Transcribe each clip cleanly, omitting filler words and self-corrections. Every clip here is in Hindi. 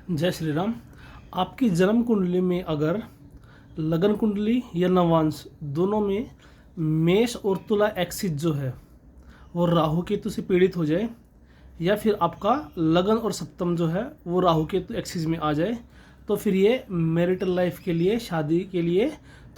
जय श्री राम। आपकी जन्म कुंडली में अगर लगन कुंडली या नवांश दोनों में मेष और तुला एक्सिस जो है वो राहु केतु से पीड़ित हो जाए, या फिर आपका लगन और सप्तम जो है वो राहु केतु एक्सिस में आ जाए, तो फिर ये मैरिटल लाइफ के लिए, शादी के लिए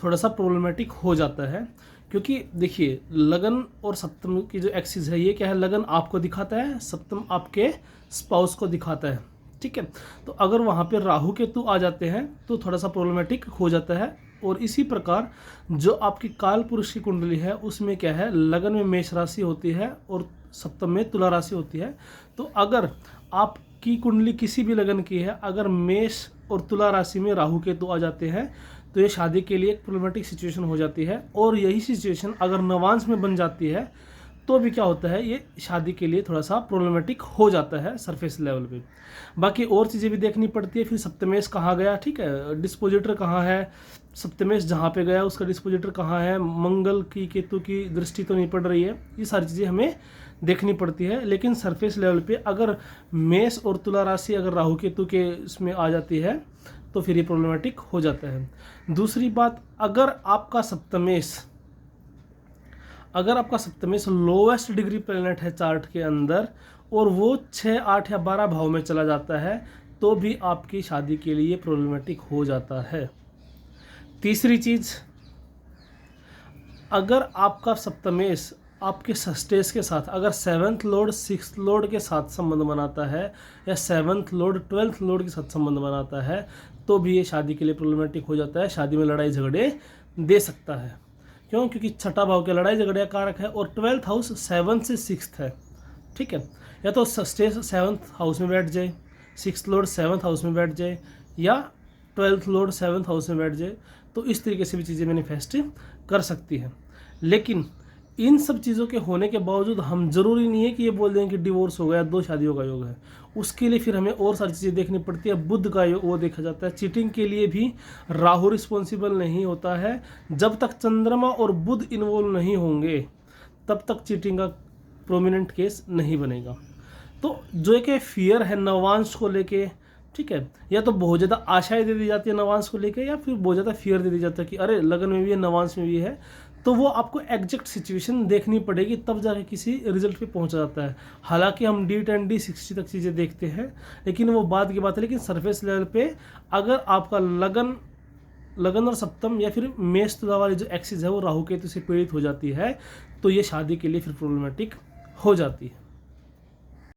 थोड़ा सा प्रॉब्लमेटिक हो जाता है। क्योंकि देखिए, लगन और सप्तम की जो एक्सिस है ये क्या है, लगन आपको दिखाता है, सप्तम आपके स्पाउस को दिखाता है। ठीक है, तो अगर वहाँ पे राहु केतु आ जाते हैं तो थोड़ा सा प्रॉब्लमेटिक हो जाता है। और इसी प्रकार जो आपकी काल पुरुष की कुंडली है उसमें क्या है, लगन में मेष राशि होती है और सप्तम में तुला राशि होती है। तो अगर आपकी कुंडली किसी भी लगन की है, अगर मेष और तुला राशि में राहु केतु आ जाते हैं तो ये शादी के लिए एक प्रॉब्लमेटिक सिचुएशन हो जाती है। और यही सिचुएशन अगर नवांश में बन जाती है तो भी क्या होता है, ये शादी के लिए थोड़ा सा प्रॉब्लमेटिक हो जाता है सरफेस लेवल पे। बाकी और चीज़ें भी देखनी पड़ती है, फिर सप्तमेश कहाँ गया, ठीक है, डिस्पोजिटर कहाँ है, सप्तमेश जहाँ पे गया उसका डिस्पोजिटर कहाँ है, मंगल की केतु की दृष्टि तो नहीं पड़ रही है, ये सारी चीज़ें हमें देखनी पड़ती है। लेकिन सरफेस लेवल पे अगर मेष और तुला राशि अगर राहु केतु के इसमें आ जाती है तो फिर ये प्रॉब्लमेटिक हो जाता है। दूसरी बात, अगर आपका सप्तमेश लोवेस्ट डिग्री प्लैनेट है चार्ट के अंदर और वो 6, 8 या 12 भाव में चला जाता है तो भी आपकी शादी के लिए प्रॉब्लमेटिक हो जाता है। तीसरी चीज़, अगर आपका सप्तमेश आपके सस्टेस के साथ अगर 7th लॉर्ड 6th लॉर्ड के साथ संबंध बनाता है या 7th लॉर्ड 12th लॉर्ड के साथ संबंध बनाता है तो भी ये शादी के लिए प्रॉब्लमेटिक हो जाता है, शादी में लड़ाई झगड़े दे सकता है। क्यों? क्योंकि छठा भाव के लड़ाई झगड़े कारक है और 12th हाउस 7 से 6 है। ठीक है, या तो सस्टेस 7th हाउस में बैठ जाए, 6th लॉर्ड 7th हाउस में बैठ जाए, या 12th लॉर्ड 7th हाउस में बैठ जाए, तो इस तरीके से भी चीज़ें मैनिफेस्ट कर सकती हैं। लेकिन इन सब चीज़ों के होने के बावजूद हम जरूरी नहीं है कि ये बोल दें कि डिवोर्स हो गया, 2 शादियों का योग है। उसके लिए फिर हमें और सारी चीज़ें देखनी पड़ती है। बुध का योग वो देखा जाता है। चीटिंग के लिए भी राहु रिस्पॉन्सिबल नहीं होता है। जब तक चंद्रमा और बुध इन्वॉल्व नहीं होंगे तब तक चीटिंग का प्रोमिनेंट केस नहीं बनेगा। तो जो एक फियर है नवांश को लेके, ठीक है, या तो बहुत ज़्यादा आशाएं दे दी जाती है नवांश को लेके, या फिर बहुत ज़्यादा फियर दे दी जाता है कि अरे लगन में भी है, नवांश में भी है। तो वो आपको एग्जैक्ट सिचुएशन देखनी पड़ेगी, तब जाके किसी रिजल्ट पे पहुंचा जाता है। हालांकि हम D10 D60 तक चीज़ें देखते हैं, लेकिन वो बाद की बात है। लेकिन सरफेस लेवल पे अगर आपका लगन और सप्तम या फिर मेष तुला वाली जो एक्सिस है वो राहु केतु से पीड़ित हो जाती है तो ये शादी के लिए फिर प्रॉब्लमेटिक हो जाती है।